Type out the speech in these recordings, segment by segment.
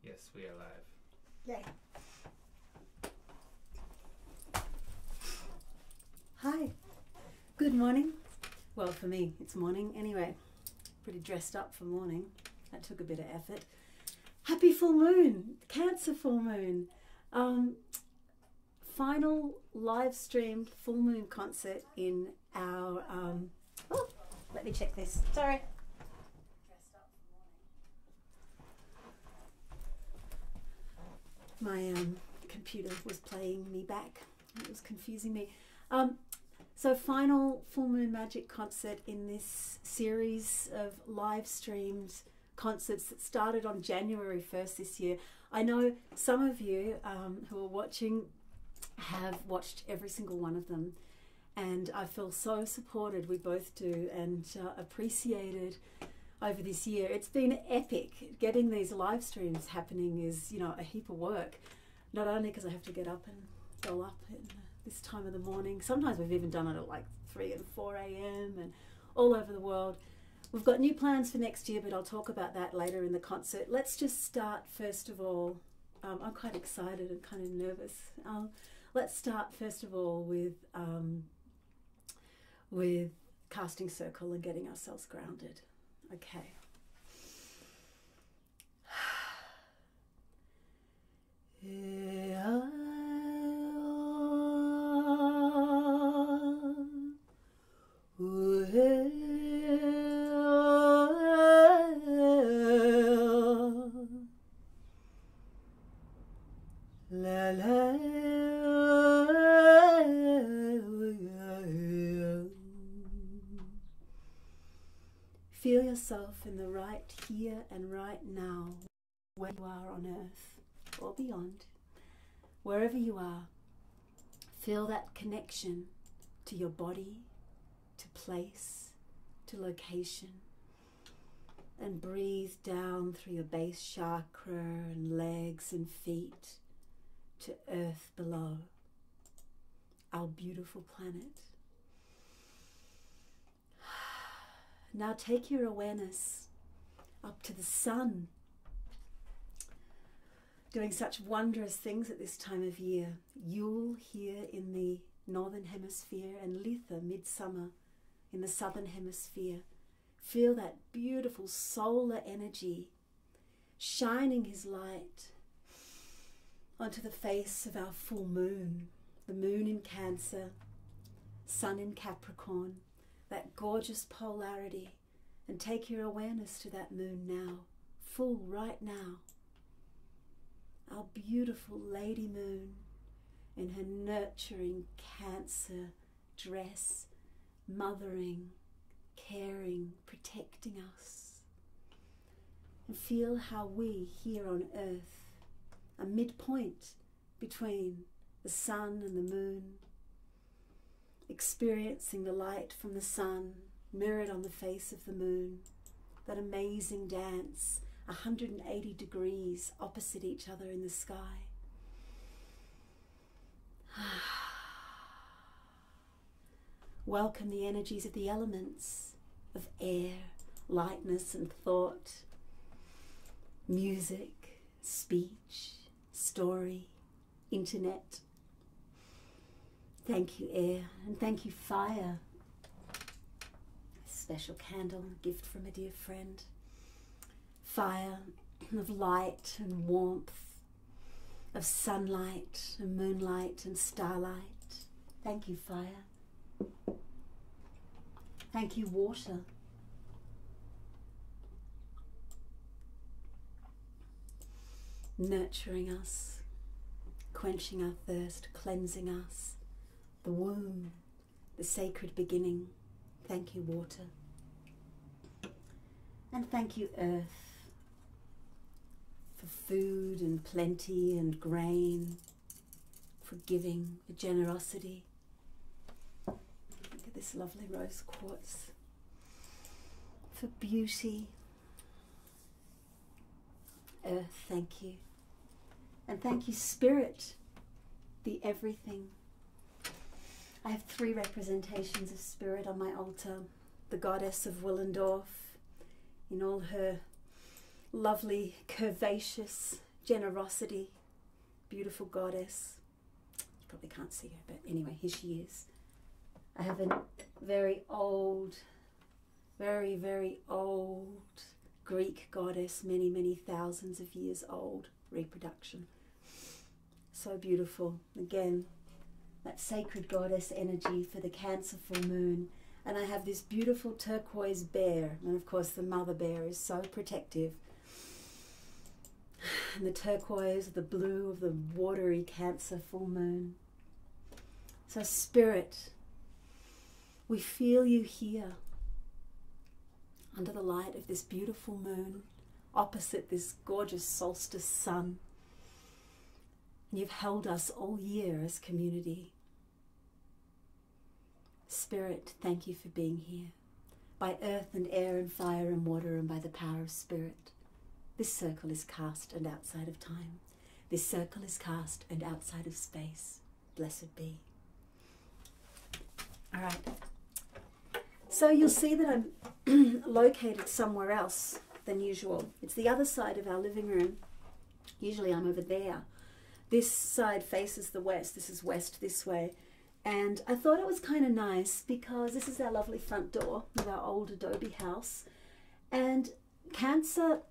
Yes, we are live. Yay. Hi. Good morning. Well, for me, it's morning anyway. Pretty dressed up for morning. That took a bit of effort. Happy full moon, Cancer full moon. Final live streamed full moon concert in our, oh, let me check this. Sorry. My computer was playing me back. It was confusing me. So final full moon magic concert in this series of live streamed concerts that started on January 1st this year. I know some of you who are watching have watched every single one of them, and I feel so supported, we both do, and appreciated over this year. It's been epic. Getting these live streams happening is, you know, a heap of work, not only because I have to get up and go up at this time of the morning. Sometimes we've even done it at like 3 and 4 a.m. and all over the world. We've got new plans for next year, but I'll talk about that later in the concert. Let's just start first of all. I'm quite excited and kind of nervous. Let's start first of all with casting circle and getting ourselves grounded. Okay. Feel yourself in the right here and right now, where you are on earth or beyond. Wherever you are, feel that connection to your body, to place, to location, and breathe down through your base chakra and legs and feet to earth below, our beautiful planet. Now take your awareness up to the sun, doing such wondrous things at this time of year. Yule here in the northern hemisphere and Litha, midsummer, in the southern hemisphere. Feel that beautiful solar energy shining his light onto the face of our full moon, the moon in Cancer, sun in Capricorn, that gorgeous polarity, and take your awareness to that moon now, full right now. Our beautiful Lady Moon in her nurturing Cancer dress, mothering, caring, protecting us. And feel how we here on earth, a midpoint between the sun and the moon, experiencing the light from the sun mirrored on the face of the moon, that amazing dance, 180 degrees opposite each other in the sky. Welcome the energies of the elements, of air, lightness and thought, music, speech, story, internet. Thank you, air, and thank you, fire. A special candle, a gift from a dear friend. Fire of light and warmth, of sunlight and moonlight and starlight. Thank you, fire. Thank you, water. Nurturing us, quenching our thirst, cleansing us. The womb, the sacred beginning. Thank you, water. And thank you, earth, for food and plenty and grain, for giving, for generosity. Look at this lovely rose quartz. For beauty. Earth, thank you. And thank you, Spirit, the everything. I have 3 representations of Spirit on my altar. The goddess of Willendorf in all her lovely, curvaceous generosity, beautiful goddess. You probably can't see her, but anyway, here she is. I have a very old, very, very old Greek goddess, many, many thousands of years old, reproduction. So beautiful. Again, that sacred goddess energy for the Cancer full moon. And I have this beautiful turquoise bear. And of course the mother bear is so protective. And the turquoise, the blue of the watery Cancer full moon. So Spirit, we feel you here under the light of this beautiful moon, opposite this gorgeous solstice sun. And you've held us all year as community. Spirit, thank you for being here. By earth and air and fire and water and by the power of Spirit, this circle is cast and outside of time. This circle is cast and outside of space. Blessed be. All right. So you'll see that I'm located somewhere else than usual. It's the other side of our living room. Usually I'm over there. This side faces the west. This is west this way. And I thought it was kind of nice because this is our lovely front door of our old adobe house. And Cancer,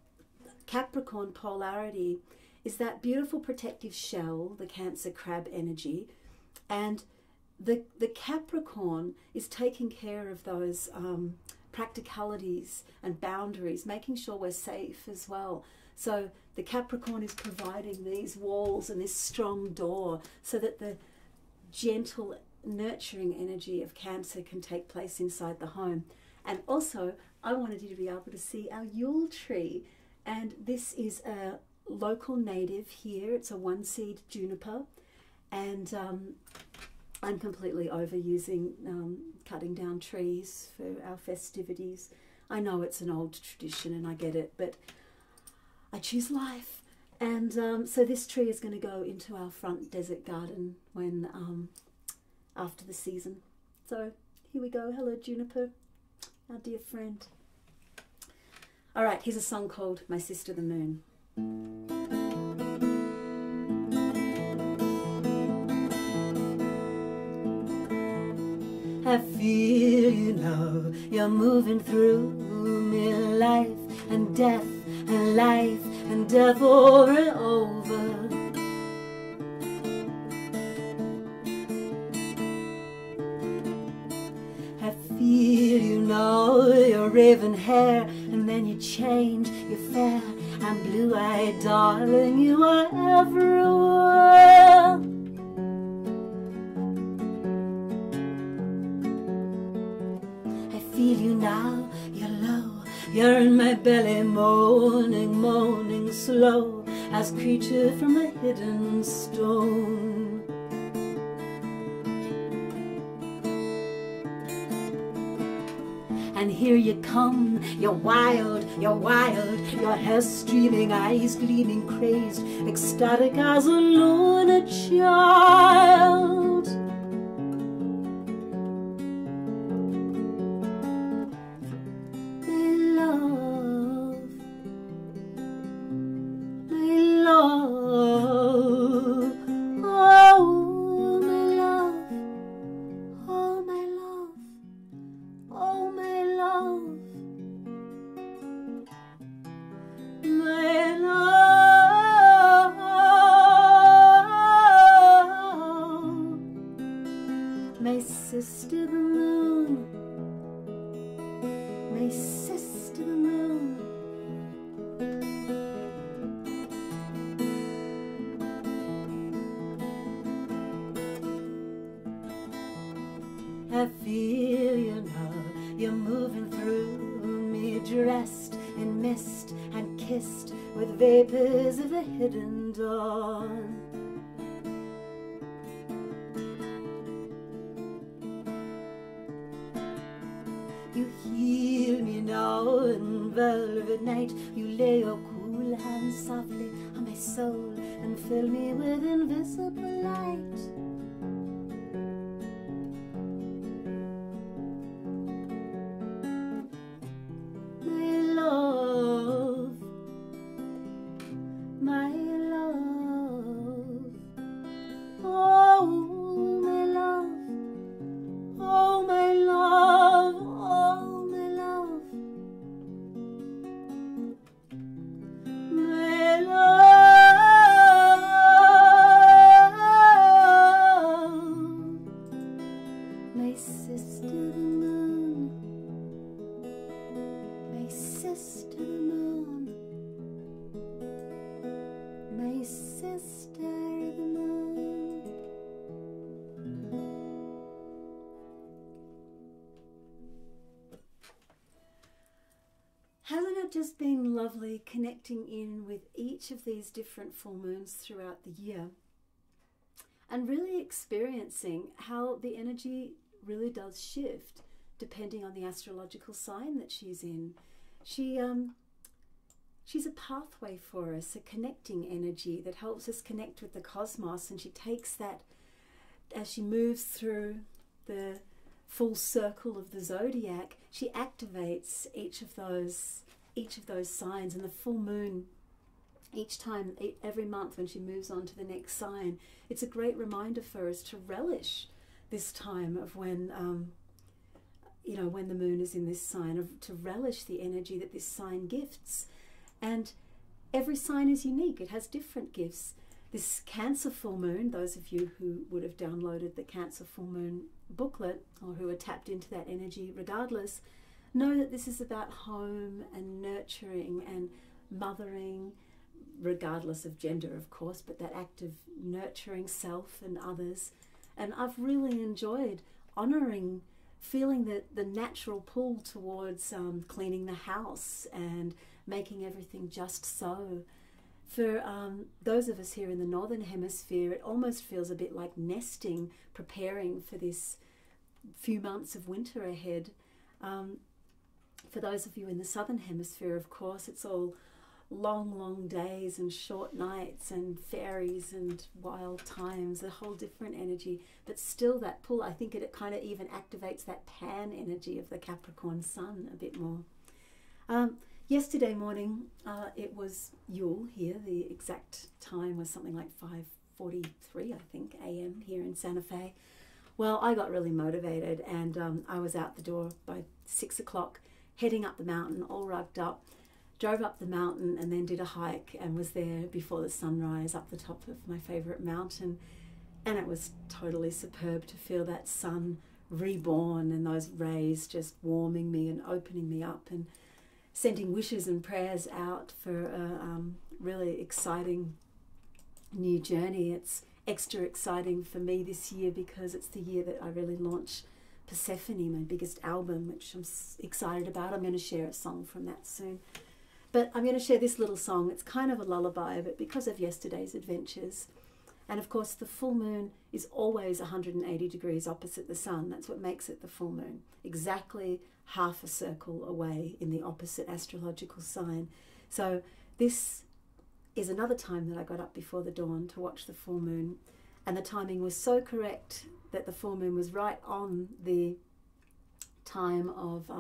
Capricorn polarity is that beautiful protective shell, the Cancer crab energy. And the Capricorn is taking care of those practicalities and boundaries, making sure we're safe as well. So the Capricorn is providing these walls and this strong door so that the gentle, nurturing energy of Cancer can take place inside the home. And also, I wanted you to be able to see our Yule tree. And this is a local native here. It's a one-seed juniper. And I'm completely overusing cutting down trees for our festivities. I know it's an old tradition and I get it, but I choose life. And so this tree is going to go into our front desert garden when after the season. So here we go. Hello, Juniper, our dear friend. All right, here's a song called My Sister the Moon. I feel you now, you're moving through me, life and death and life and death over and over. I feel you now, your raven hair, and then you change, you're fair and blue-eyed, darling, you are everywhere. Feel you now, you're low, you're in my belly, moaning, moaning slow, as creature from a hidden stone. And here you come, you're wild, your hair streaming, eyes gleaming, crazed, ecstatic as a lunar child. My sister the moon, my sister the moon. I feel you now, you're moving through me, dressed in mist and kissed with vapors of the hidden dawn. You heal me now in velvet night. You lay your cool hands softly on my soul and fill me with invisible light. My love, my love. my sister the moon. Hasn't it just been lovely connecting in with each of these different full moons throughout the year and really experiencing how the energy really does shift depending on the astrological sign that she's in. She's a pathway for us, a connecting energy that helps us connect with the cosmos, and she takes that as she moves through the full circle of the zodiac. She activates each of those signs, and the full moon each time, every month when she moves on to the next sign, it's a great reminder for us to relish this time of when when the moon is in this sign, to relish the energy that this sign gifts. And every sign is unique, it has different gifts. This Cancer full moon, those of you who would have downloaded the Cancer full moon booklet or who are tapped into that energy regardless, know that this is about home and nurturing and mothering, regardless of gender of course, but that act of nurturing self and others. And I've really enjoyed honouring, feeling that the natural pull towards cleaning the house and making everything just so. For those of us here in the Northern Hemisphere, it almost feels a bit like nesting, preparing for this few months of winter ahead. For those of you in the Southern Hemisphere, of course, it's all long, long days and short nights and fairies and wild times, a whole different energy. But still that pull, I think it kind of even activates that pan energy of the Capricorn sun a bit more. Yesterday morning, it was Yule here. The exact time was something like 5:43, I think, a.m. here in Santa Fe. Well, I got really motivated, and I was out the door by 6 o'clock, heading up the mountain, all rugged up, drove up the mountain and then did a hike and was there before the sunrise up the top of my favourite mountain. And it was totally superb to feel that sun reborn and those rays just warming me and opening me up and sending wishes and prayers out for a really exciting new journey. It's extra exciting for me this year because it's the year that I really launch Persephone, my biggest album, which I'm excited about. I'm going to share a song from that soon. But I'm going to share this little song. It's kind of a lullaby, but because of yesterday's adventures. And of course, the full moon is always 180 degrees opposite the sun. That's what makes it the full moon. Exactly half a circle away in the opposite astrological sign. So this is another time that I got up before the dawn to watch the full moon. And the timing was so correct that the full moon was right on the time of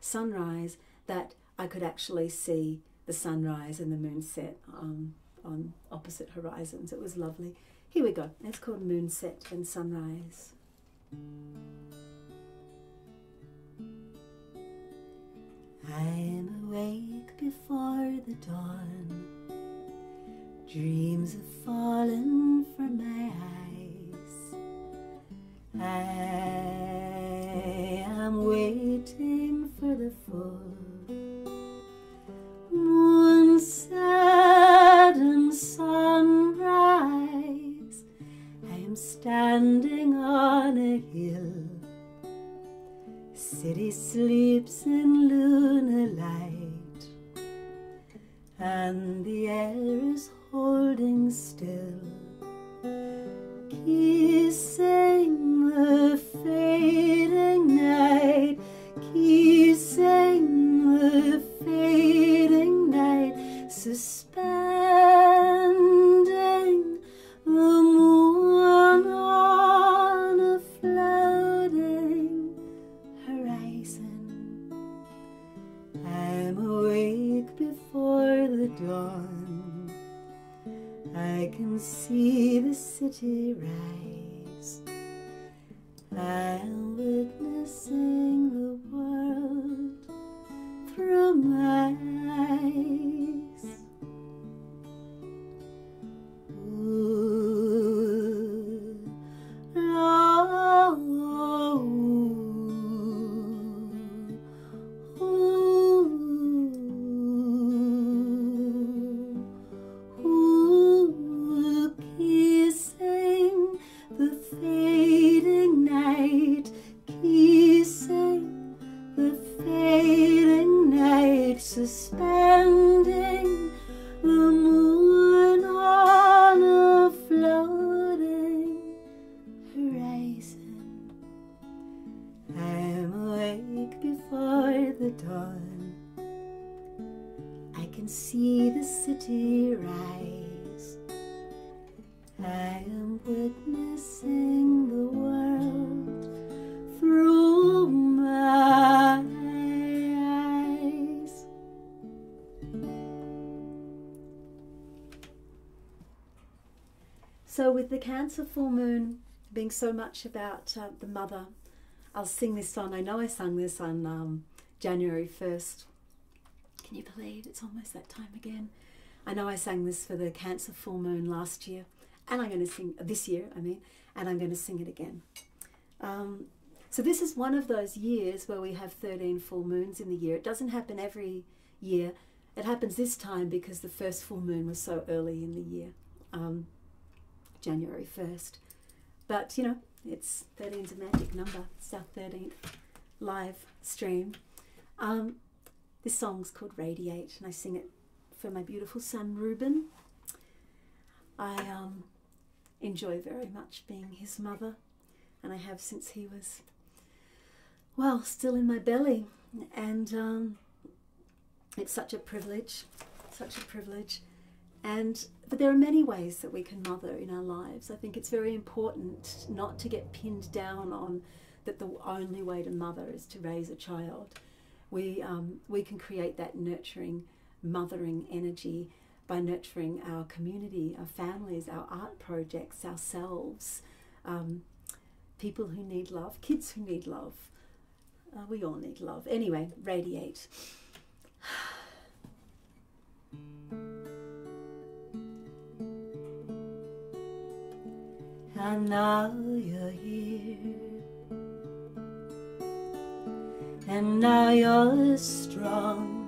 sunrise that I could actually see the sunrise and the moon set on opposite horizons. It was lovely. Here we go. It's called Moonset and Sunrise. I'm awake before the dawn. Dreams have fallen from my eyes. I am waiting for the full moonset and sunrise. I am standing on a hill. City sleeps in lunar light, and the air is holding still, kissing the fading night, kissing the fading night, suspending the moon on a floating horizon. I'm awake before the dawn. I can see the city rise. I'm witnessing the world through my eyes. Ooh, oh, ooh, ooh, ooh. eyes. I am witnessing the world through my eyes. So with the Cancer full moon being so much about the mother, I'll sing this song. I know I sang this on January 1st. Can you believe it's almost that time again? I know I sang this for the Cancer full moon last year, and I'm going to sing this year, and I'm going to sing it again. So this is one of those years where we have 13 full moons in the year. It doesn't happen every year. It happens this time because the first full moon was so early in the year, January 1st. But, you know, it's 13's a magic number. It's our 13th live stream. This song's called Radiate, and I sing it for my beautiful son, Reuben. I enjoy very much being his mother, and I have since he was, well, still in my belly. And it's such a privilege, such a privilege. But there are many ways that we can mother in our lives. I think it's very important not to get pinned down on that the only way to mother is to raise a child. We can create that nurturing, mothering energy by nurturing our community, our families, our art projects, ourselves, people who need love, kids who need love. We all need love. Anyway, radiate. And now you're here, and now you're strong.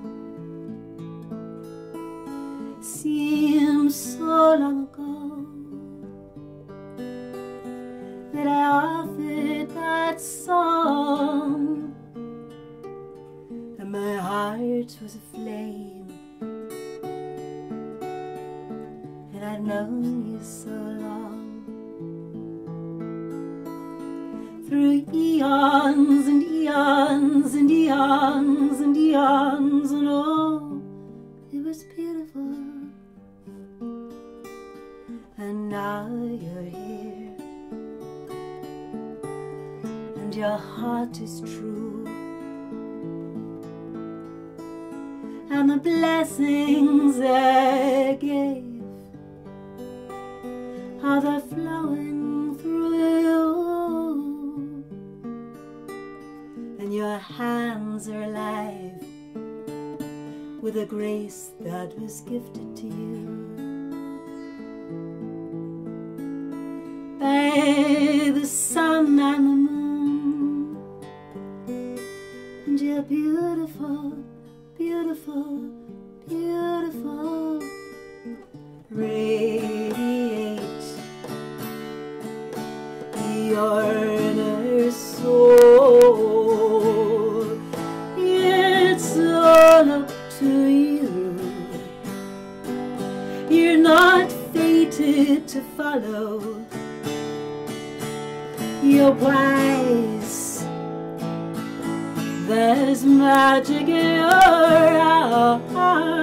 Seems so long ago that I offered that song, and my heart was aflame, and I'd known you so long. Through eons and eons and eons and eons, and oh, it was beautiful. And now you're here, and your heart is true, and the blessings I gave are the flowing through you. And your hands are alive with a grace that was gifted to you by the sun and the moon. And you're beautiful, beautiful, beautiful. Radiate your inner soul. It's all up to you. You're not fated to follow. You're wise. There's magic in your eyes,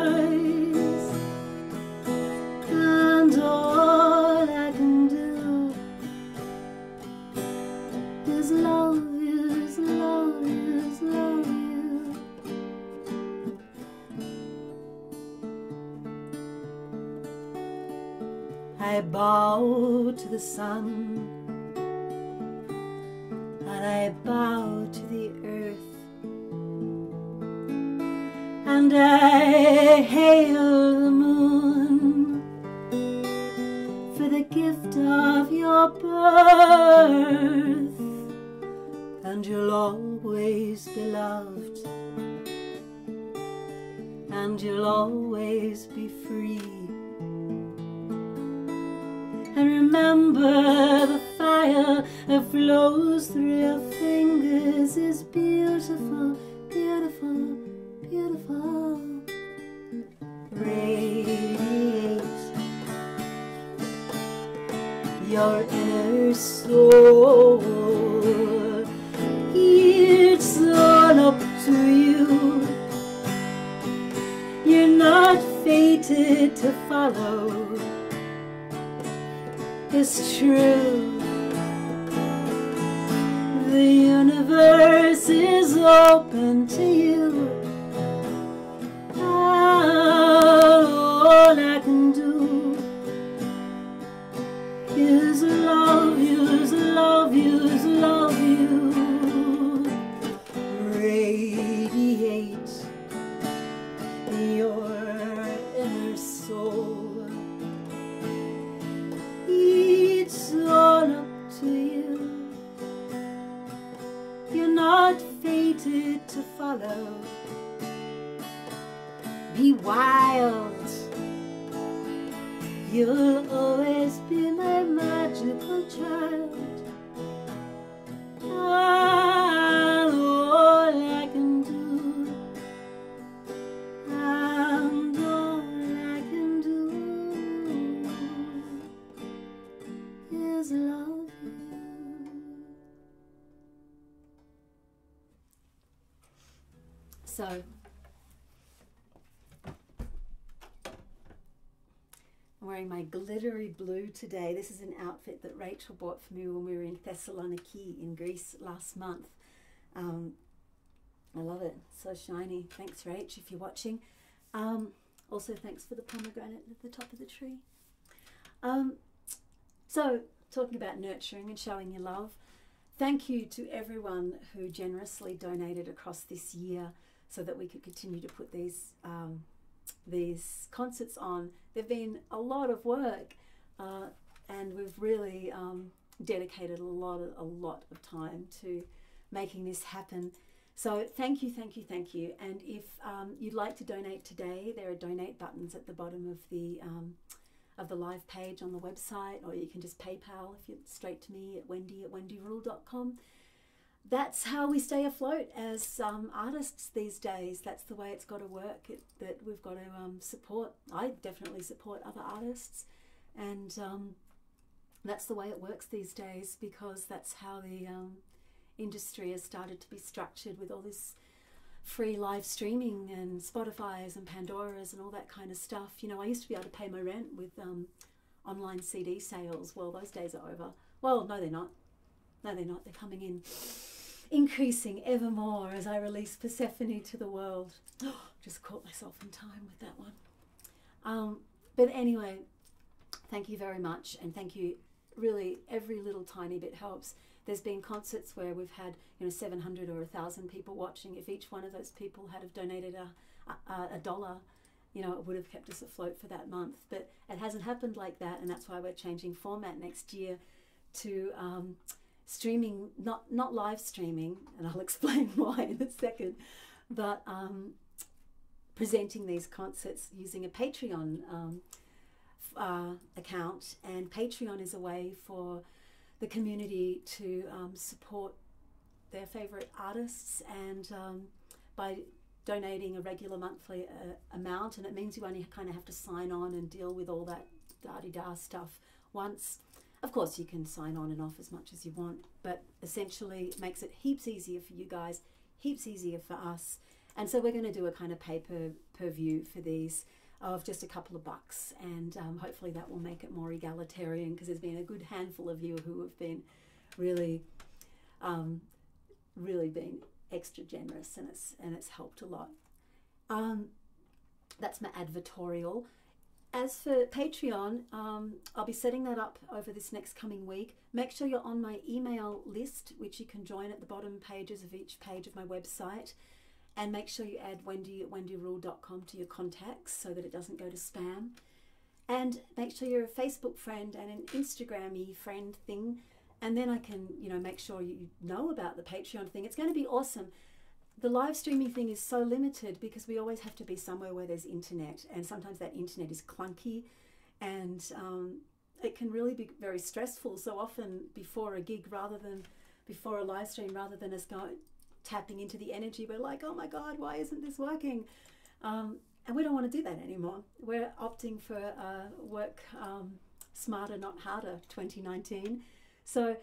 and all I can do is love you, is love you, is love you. I bow to the sun, and I bow to the earth, and I hail the moon for the gift of your birth. And you'll always be loved, and you'll always be free. And remember, the fire that flows through your fingers is beautiful, beautiful, beautiful. Radiate your inner soul. It's all up to you. You're not fated to follow is true. The universe is open to you. All I can do is love you, is love you, is love you. Radiate your inner soul. It's all up to you. You're not fated to follow. Be wild. You'll always be my magical child. All I can do, and all I can do is love you. So, I'm wearing my glittery blue today. This is an outfit that Rachel bought for me when we were in Thessaloniki in Greece last month. I love it. So shiny. Thanks, Rach, if you're watching. Also, thanks for the pomegranate at the top of the tree. So, talking about nurturing and showing your love, thank you to everyone who generously donated across this year so that we could continue to put these concerts on. They've been a lot of work, and we've really dedicated a lot of time to making this happen. So thank you, thank you, thank you. And if you'd like to donate today, there are donate buttons at the bottom of the live page on the website, or you can just PayPal if you're straight to me at wendy@wendyrule.com. That's how we stay afloat as artists these days. That's the way it's got to work, that we've got to support. I definitely support other artists, and that's the way it works these days, because that's how the industry has started to be structured, with all this free live streaming and Spotify's and Pandora's and all that kind of stuff. You know, I used to be able to pay my rent with online CD sales. Well, those days are over. Well, no, they're not. No, they're not. They're coming in, increasing ever more as I release Persephone to the world. Just caught myself in time with that one. But anyway, thank you very much, and thank you. Really, every little tiny bit helps. There's been concerts where we've had 700 or 1,000 people watching. If each one of those people had have donated a dollar, it would have kept us afloat for that month. But it hasn't happened like that, and that's why we're changing format next year to streaming, not live streaming, and I'll explain why in a second, but presenting these concerts using a Patreon account. And Patreon is a way for the community to support their favorite artists, and by donating a regular monthly amount, and it means you only kind of have to sign on and deal with all that da-di-da stuff once. Of course, you can sign on and off as much as you want, but essentially it makes it heaps easier for you guys, heaps easier for us. And so we're going to do a kind of pay per view for these of just a couple of bucks, and hopefully that will make it more egalitarian, because there's been a good handful of you who have been really been extra generous, and it's helped a lot. That's my advertorial. As for Patreon, I'll be setting that up over this next coming week. Make sure you're on my email list, which you can join at the bottom pages of each page of my website. And make sure you add wendy@wendyrule.com to your contacts so that it doesn't go to spam. And make sure you're a Facebook friend and an Instagram-y friend thing. And then I can, make sure you know about the Patreon thing. It's going to be awesome. The live streaming thing is so limited because we always have to be somewhere where there's internet. And sometimes that internet is clunky, and it can really be very stressful. So often before a gig, before a live stream, rather than us tapping into the energy, we're like, oh my God, why isn't this working? And we don't want to do that anymore. We're opting for work smarter, not harder 2019. So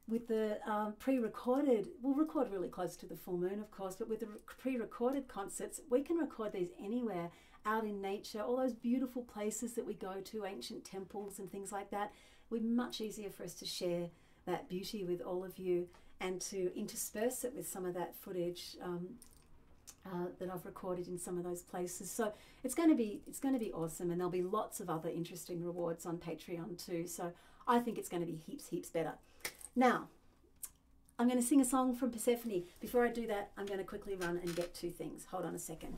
with the pre-recorded, we'll record really close to the full moon, of course, but with the pre-recorded concerts, we can record these anywhere, out in nature, all those beautiful places that we go to, ancient temples and things like that. It would be much easier for us to share that beauty with all of you and to intersperse it with some of that footage that I've recorded in some of those places. So it's going to be awesome, and there'll be lots of other interesting rewards on Patreon too. So I think it's going to be heaps better. Now, I'm going to sing a song from Persephone. Before I do that, I'm going to quickly run and get two things. Hold on a second.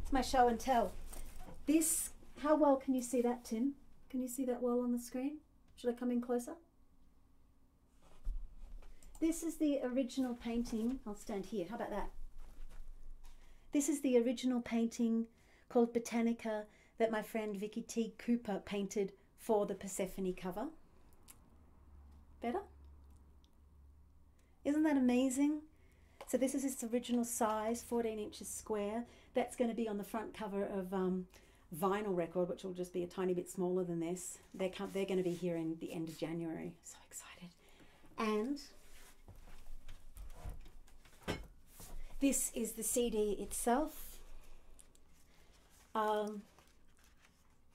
It's my show and tell. This, how well can you see that, Tim? Can you see that well on the screen? Should I come in closer? This is the original painting. I'll stand here. How about that? This is the original painting called Botanica that my friend Vicky T. Cooper painted for the Persephone cover. Better? Isn't that amazing? So this is its original size, 14 inches square. That's going to be on the front cover of vinyl record, which will just be a tiny bit smaller than this. They're going to be here in the end of January. So excited. And this is the CD itself.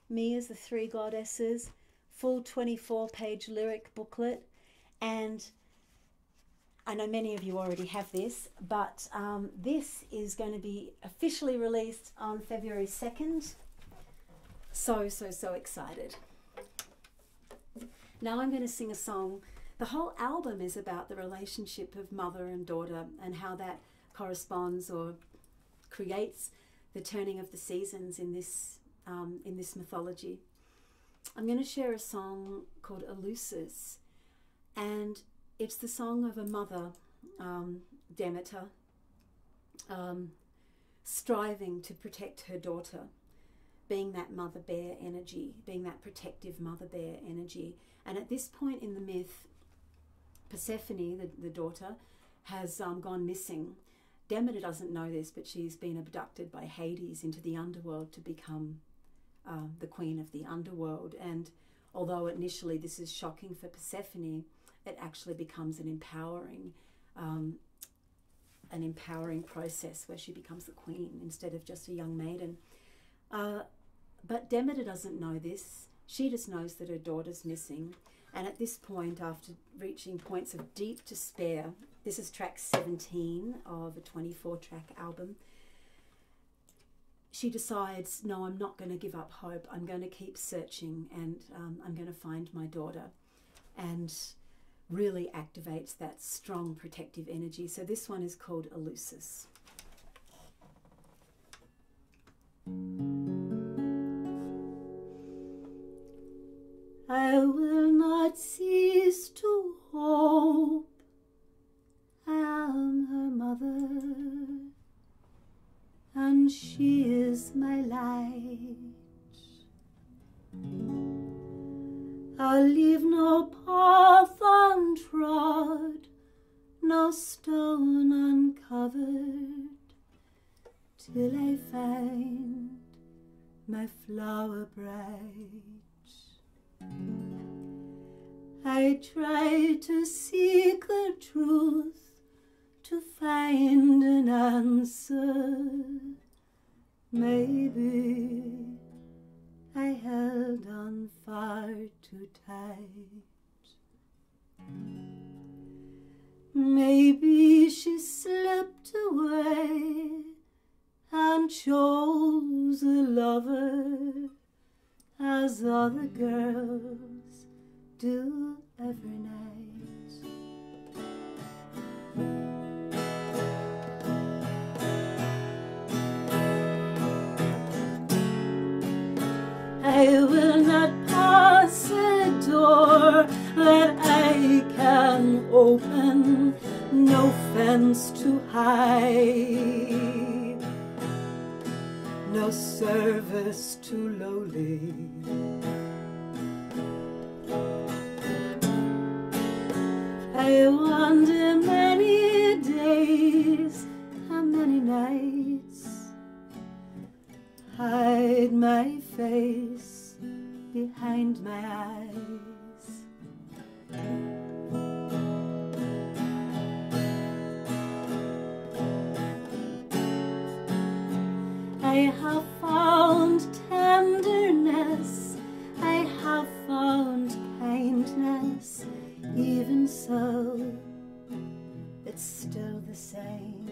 Me as the three goddesses, full 24-page lyric booklet. And I know many of you already have this, but this is going to be officially released on February 2nd. So excited. Now I'm going to sing a song. The whole album is about the relationship of mother and daughter and how that corresponds or creates the turning of the seasons in this mythology. I'm going to share a song called Eleusis, and it's the song of a mother, Demeter, striving to protect her daughter, being that mother bear energy, being that protective mother bear energy. And at this point in the myth, Persephone, the daughter, has gone missing. Demeter doesn't know this, but she's been abducted by Hades into the underworld to become the queen of the underworld. And although initially this is shocking for Persephone, it actually becomes an empowering process where she becomes the queen instead of just a young maiden. But Demeter doesn't know this. She just knows that her daughter's missing. And at this point, after reaching points of deep despair, this is track 17 of a 24-track album, she decides, no, I'm not going to give up hope. I'm going to keep searching, and I'm going to find my daughter. And really activates that strong protective energy. So this one is called Eleusis. I will not cease to hope. I am her mother, and she is my light. I'll leave no path untrod, no stone uncovered, till I find my flower bright. I try to seek the truth, to find an answer. Maybe I held on far too tight. Maybe she slipped away and chose a lover, as other girls do every night. I will not pass a door that I can open, no fence to hide, no service too lowly. I wander many days and many nights, hide my face behind my eyes. I have found tenderness, I have found kindness, even so, it's still the same.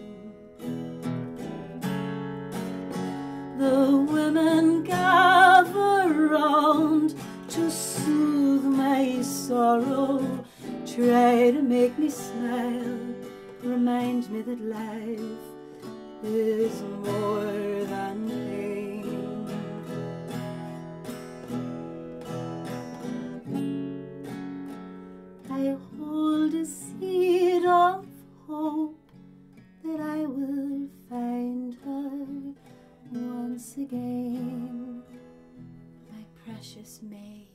The women gather round to soothe my sorrow, try to make me smile, remind me that life is more than pain. I hold a seed of hope that I will find her once again, my precious maid.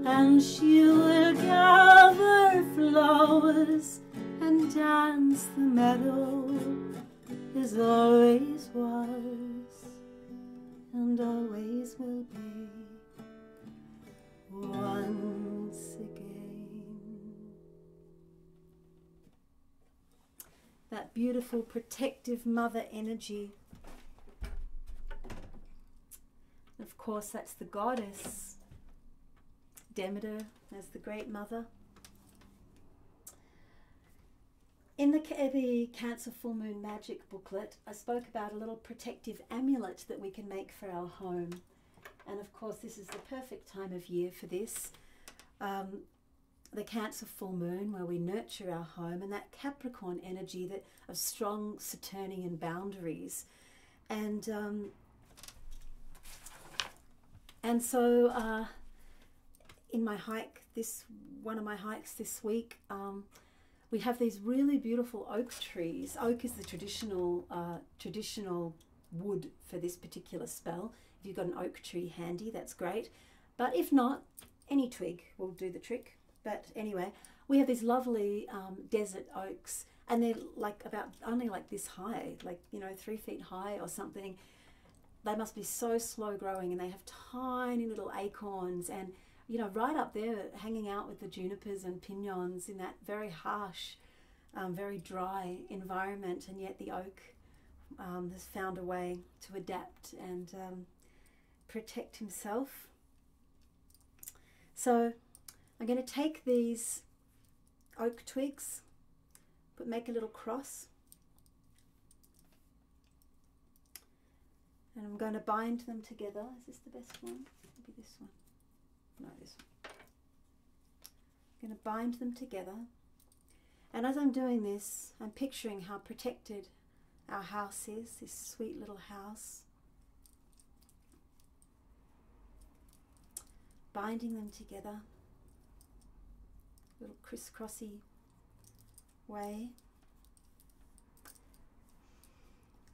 And she will gather flowers and dance the meadow as always was and always will be once again. That beautiful protective mother energy. Of course, that's the goddess Demeter as the great mother. In the Cancer Full Moon Magic booklet, I spoke about a little protective amulet that we can make for our home. And of course, this is the perfect time of year for this. The Cancer Full Moon, where we nurture our home, and that Capricorn energy that of strong Saturnian boundaries. And so in my hike, one of my hikes this week, we have these really beautiful oak trees. Oak is the traditional wood for this particular spell. If you've got an oak tree handy, that's great. But if not, any twig will do the trick. But anyway, we have these lovely desert oaks, and they're like only like this high, like 3 feet high or something. They must be so slow growing, and they have tiny little acorns, and right up there hanging out with the junipers and piñons in that very harsh, very dry environment, and yet the oak has found a way to adapt and protect himself. So I'm going to take these oak twigs, make a little cross, and I'm going to bind them together. Is this the best one? Maybe this one. No, this one. I'm going to bind them together. And as I'm doing this, I'm picturing how protected our house is, this sweet little house. Binding them together, little crisscrossy way.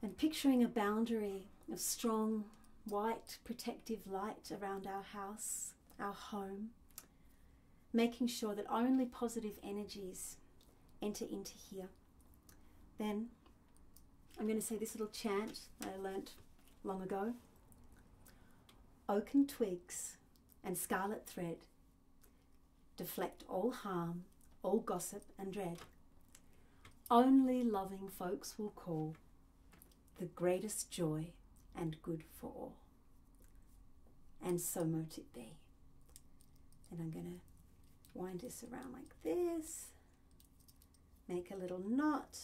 And picturing a boundary of strong, white, protective light around our house, our home, making sure that only positive energies enter into here. Then I'm going to say this little chant that I learnt long ago. Oaken twigs and scarlet thread deflect all harm, all gossip and dread. Only loving folks will call the greatest joy and good for all. And so mote it be. And I'm going to wind this around like this, make a little knot,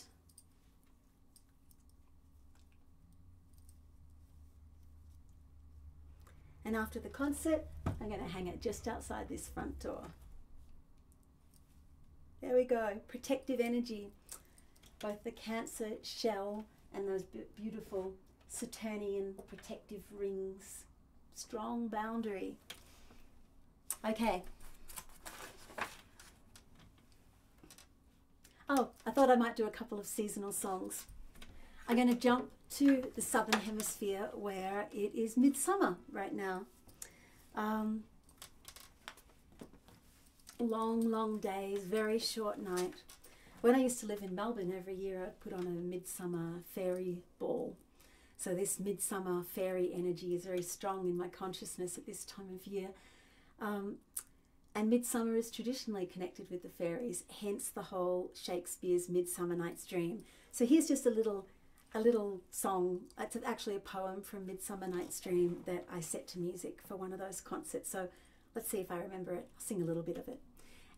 and after the concert I'm going to hang it just outside this front door. There we go, protective energy, both the Cancer shell and those beautiful Saturnian protective rings, strong boundary. Okay. Oh, I thought I might do a couple of seasonal songs. I'm going to jump to the Southern Hemisphere where it is midsummer right now. Long days, very short night. When I used to live in Melbourne, every year I'd put on a midsummer fairy ball. So this midsummer fairy energy is very strong in my consciousness at this time of year. And midsummer is traditionally connected with the fairies, hence the whole Shakespeare's Midsummer Night's Dream. So here's just a little song. It's actually a poem from Midsummer Night's Dream that I set to music for one of those concerts. So let's see if I remember it. I'll sing a little bit of it.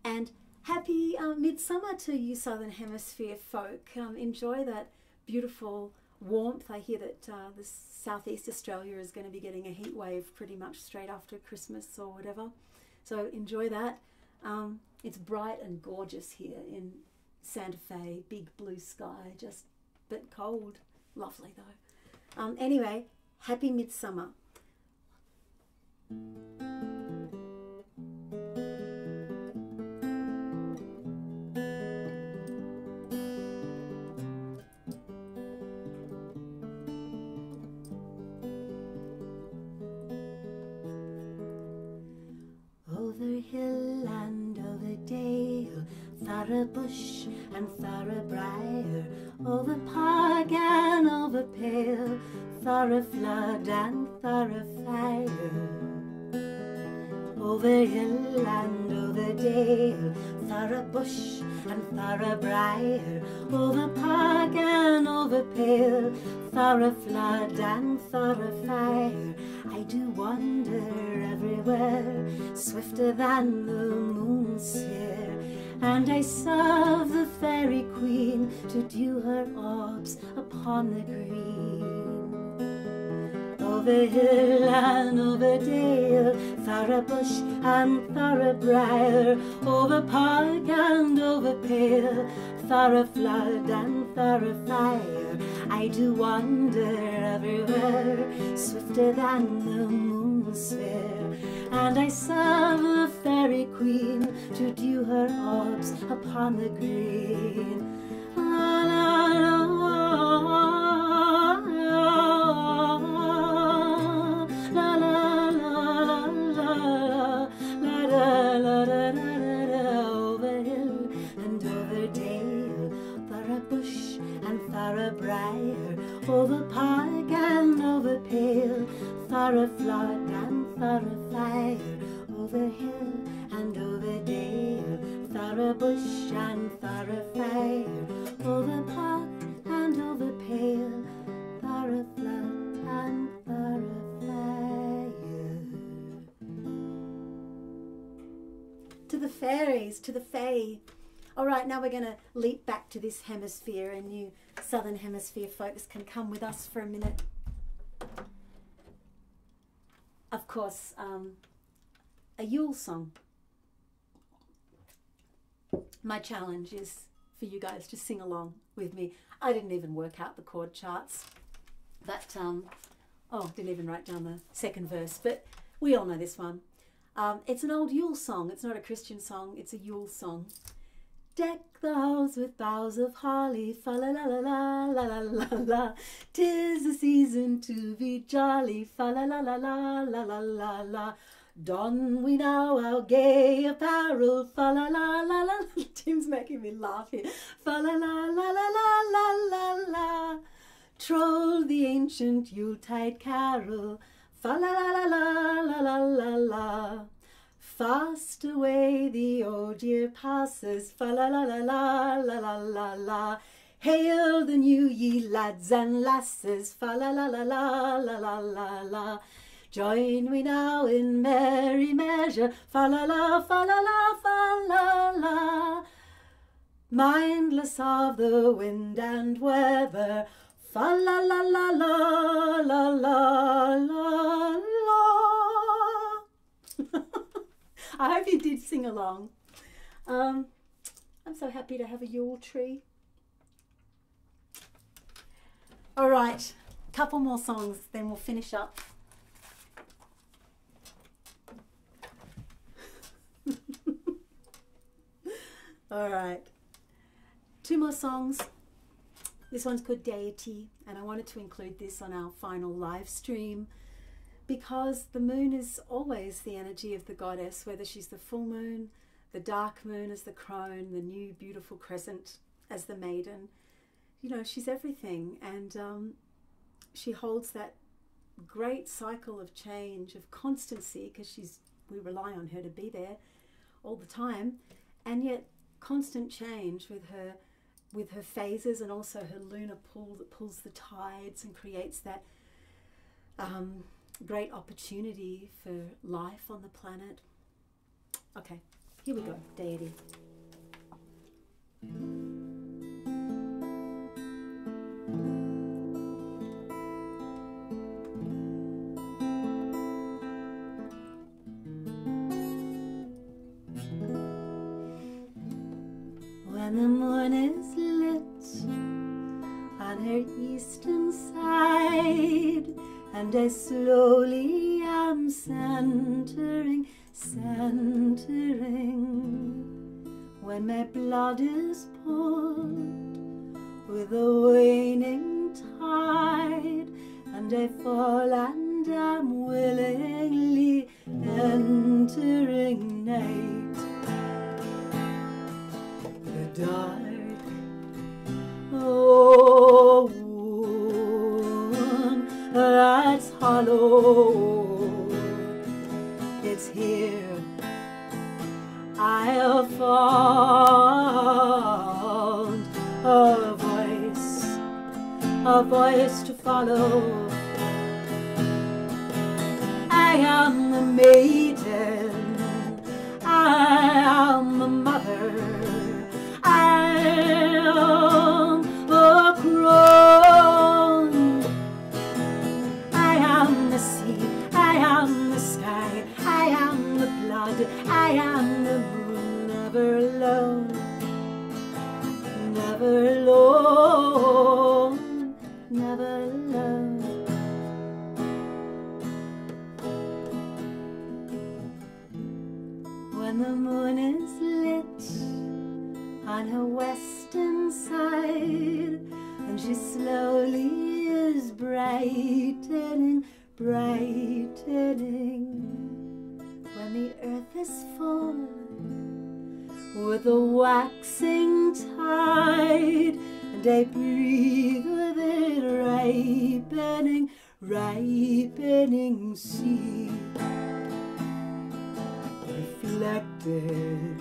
And happy midsummer to you Southern Hemisphere folk. Enjoy that beautiful warmth. I hear that the Southeast Australia is going to be getting a heat wave pretty much straight after Christmas or whatever. So enjoy that. It's bright and gorgeous here in Santa Fe, big blue sky, just a bit cold. Lovely though. Anyway, happy midsummer. Over hill and over dale, thorough bush and thorough briar, over park and over pale, thorough flood and thorough fire. Over hill and over dale, thorough bush and thorough briar, over park and over pale, thorough flood and thorough fire. I do wander everywhere, swifter than the moon's sphere, and I serve the fairy queen to dew her orbs upon the green. Over hill and over dale, thorough bush and thorough briar, over park and over pale, thorough flood and thorough fire. I do wander everywhere, swifter than the moon's sphere, and I serve the fairy queen to dew her orbs upon the green. La, la, la, la, la, la, la, la, la, over hill and over dale, thorough bush and thorough briar, over park and over pale, thorough flood and thorough fire. Over hill and over dale, thorough bush and thorough fire, over park and over pale, thorough flood and thorough fire. To the fairies, to the fae. All right, now we're going to leap back to this hemisphere, and you Southern Hemisphere folks can come with us for a minute. Of course, a Yule song. My challenge is for you guys to sing along with me. I didn't even work out the chord charts. Didn't even write down the second verse, but we all know this one. It's an old Yule song. It's not a Christian song, it's a Yule song. Deck the halls with boughs of holly, fa la la la la la la la la. 'Tis the season to be jolly, fa la la la la la la la la. Don we now our gay apparel, fa la la la la. Tim's making me laugh here. Fa la la la la la la la la. Troll the ancient Yuletide carol, fa la la la la la la la. Fast away the old year passes, fa la la la la la la la la. Hail the new ye lads and lasses, fa la la la la la la la la. Join we now in merry measure, fa la la fa la la fa la la. Mindless of the wind and weather, fa la la la la la la la la. I hope you did sing along. I'm so happy to have a Yule tree. All right, couple more songs, then we'll finish up. All right, two more songs. This one's called Deity, and I wanted to include this on our final live stream because the moon is always the energy of the goddess, whether she's the full moon, the dark moon as the crone, the new beautiful crescent as the maiden. You know, she's everything, and she holds that great cycle of change, of constancy, because we rely on her to be there all the time, and yet constant change with her phases, and also her lunar pull that pulls the tides and creates that great opportunity for life on the planet. Okay, here we go, deity. When the moon is lit on her eastern side, and I slowly am centering, when my blood is pulled with a waning tide, and I fall and am willingly entering night. The dark wound that's hollow, it's here I have found a voice to follow. I am the maiden, I am the mother, I am the crone. I am the sea, I am the sky, I am the blood, I am the moon, never alone, never alone, never alone. When the moon is lit on her western side, and she slowly is brightening, when the earth is full with a waxing tide, and I breathe with it, ripening seed, reflected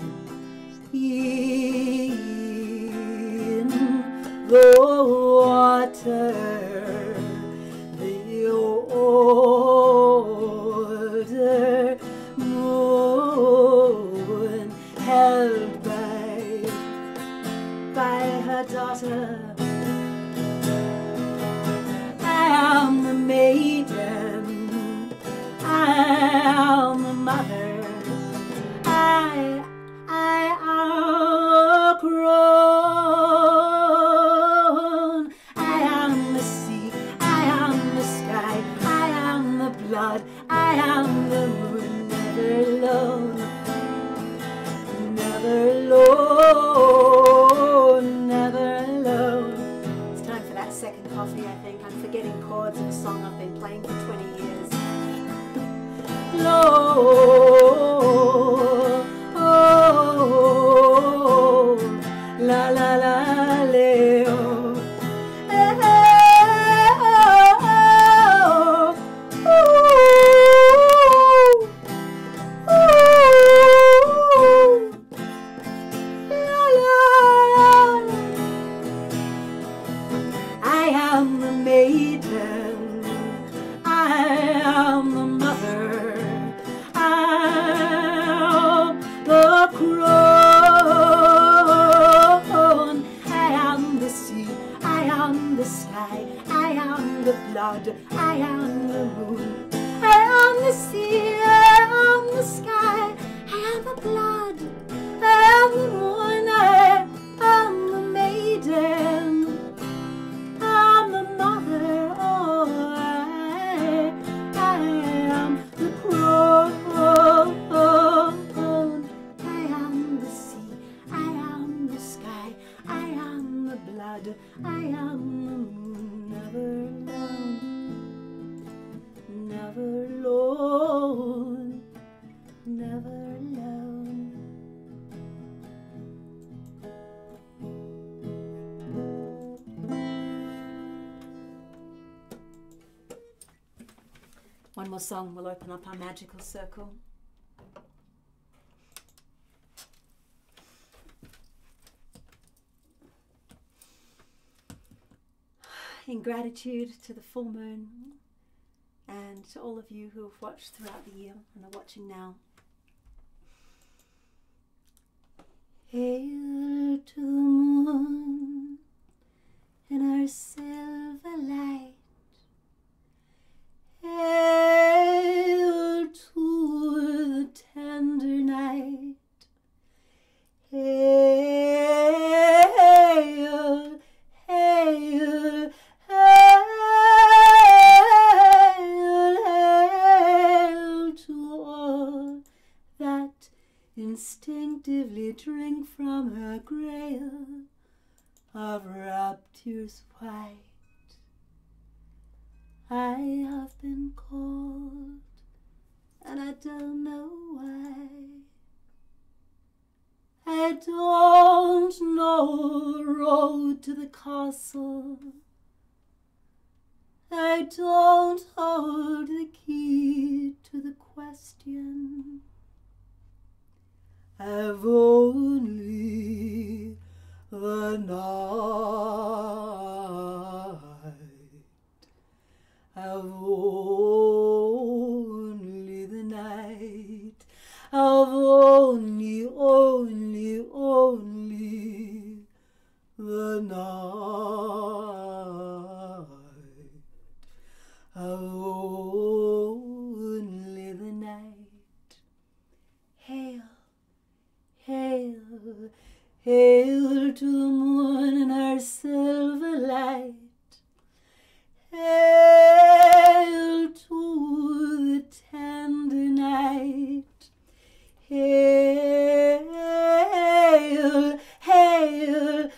in the water, the older moon held by her daughter. I am the maiden, I am the mother, I am a crone. I am the sea, I am the sky, I am the blood, I am the moon, never alone, never alone, never alone. It's time for that second coffee, I think. I'm forgetting chords of a song I've been playing for 20 years. La la la leo, I am the maiden, I am the mother, I am the crone. I am the sea, I am the sky, I am the blood, I am the moon. I am the sea, I am the sky, I am the blood, I am the moon, I am the maiden, I'm the mother, oh, I am the crone. I am the sea, I am the sky, I am the blood, I am the moon, never alone, never alone, never alone. One more song, we'll open up our magical circle. In gratitude to the full moon and to all of you who have watched throughout the year and are watching now. Hail to the moon in her silver light. Hail to the tender night. Hail, hail, hail, hail to all that instinctively drink from her grail of rapture's white. I have been called, and I don't know why. I don't know the road to the castle. I don't hold the key to the question. I've only the night. I've only the night. I've only the night. I've only the night. Hail, hail, hail to the moon and her silver light. Hail to the tender night. Hail, hail, hail,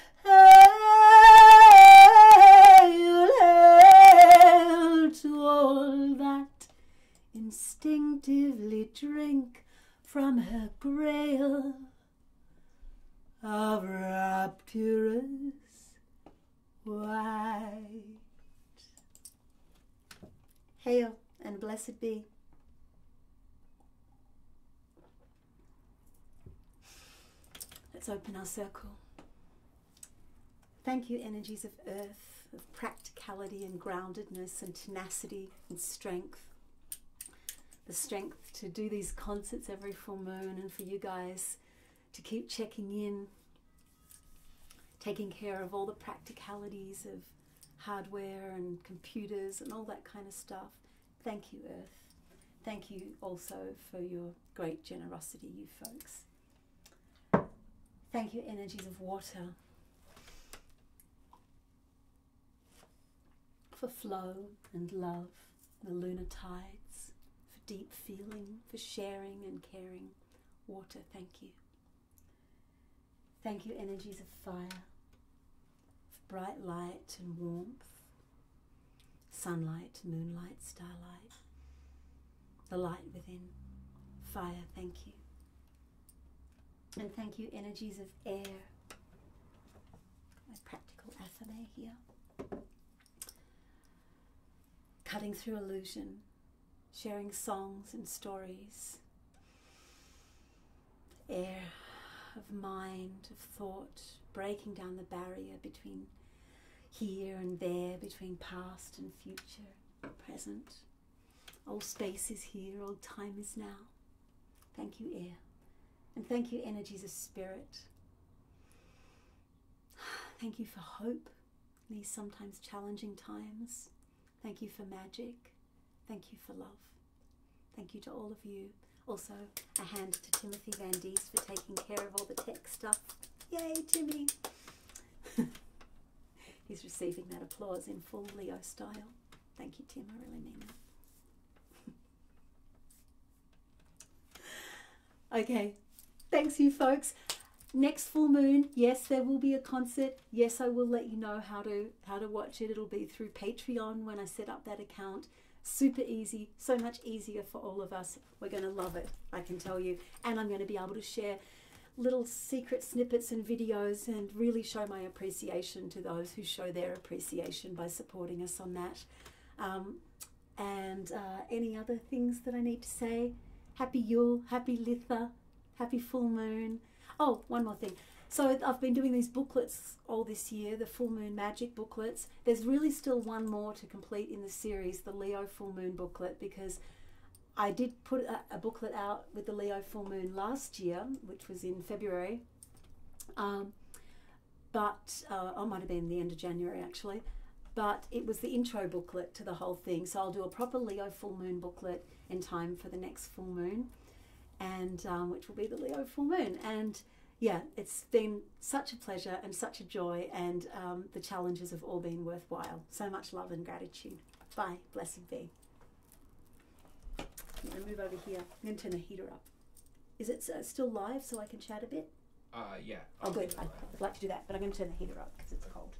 hail to all that instinctively drink from her grail of rapturous white. Hail and blessed be. Let's open our circle. Thank you, energies of earth, of practicality and groundedness and tenacity and strength. The strength to do these concerts every full moon, and for you guys to keep checking in, taking care of all the practicalities of hardware and computers and all that kind of stuff. Thank you, Earth. Thank you also for your great generosity, you folks. Thank you, energies of water, for flow and love, the lunar tides, for deep feeling, for sharing and caring. Water, thank you. Thank you, energies of fire, for bright light and warmth, sunlight, moonlight, starlight, the light within. Fire, thank you. And thank you, energies of air. My practical athame here. Cutting through illusion, sharing songs and stories. Air of mind, of thought, breaking down the barrier between here and there, between past and future, present. All space is here, all time is now. Thank you, air. And thank you, energies of spirit. Thank you for hope in these sometimes challenging times. Thank you for magic. Thank you for love. Thank you to all of you. Also, a hand to Timothy Van Dies for taking care of all the tech stuff. Yay, Timmy! He's receiving that applause in full Leo style. Thank you, Tim. I really mean that. Okay. Thanks, you folks. Next full moon, yes, there will be a concert. Yes, I will let you know how to watch it. It'll be through Patreon when I set up that account. Super easy, so much easier for all of us. We're going to love it, I can tell you. And I'm going to be able to share little secret snippets and videos and really show my appreciation to those who show their appreciation by supporting us on that. And any other things that I need to say? Happy Yule, happy Litha, happy full moon. Oh, one more thing. So I've been doing these booklets all this year, the full moon magic booklets. There's really still one more to complete in the series, the Leo full moon booklet, because I did put a booklet out with the Leo full moon last year, which was in February. It might have been the end of January actually. But it was the intro booklet to the whole thing. So I'll do a proper Leo full moon booklet in time for the next full moon, and which will be the Leo full moon. And yeah, it's been such a pleasure and such a joy, and the challenges have all been worthwhile. So much love and gratitude. Bye. Blessed be. I'm going to move over here. I'm going to turn the heater up. Is it still live so I can chat a bit? Yeah. Oh, good. I'd like to do that, but I'm going to turn the heater up because it's cold.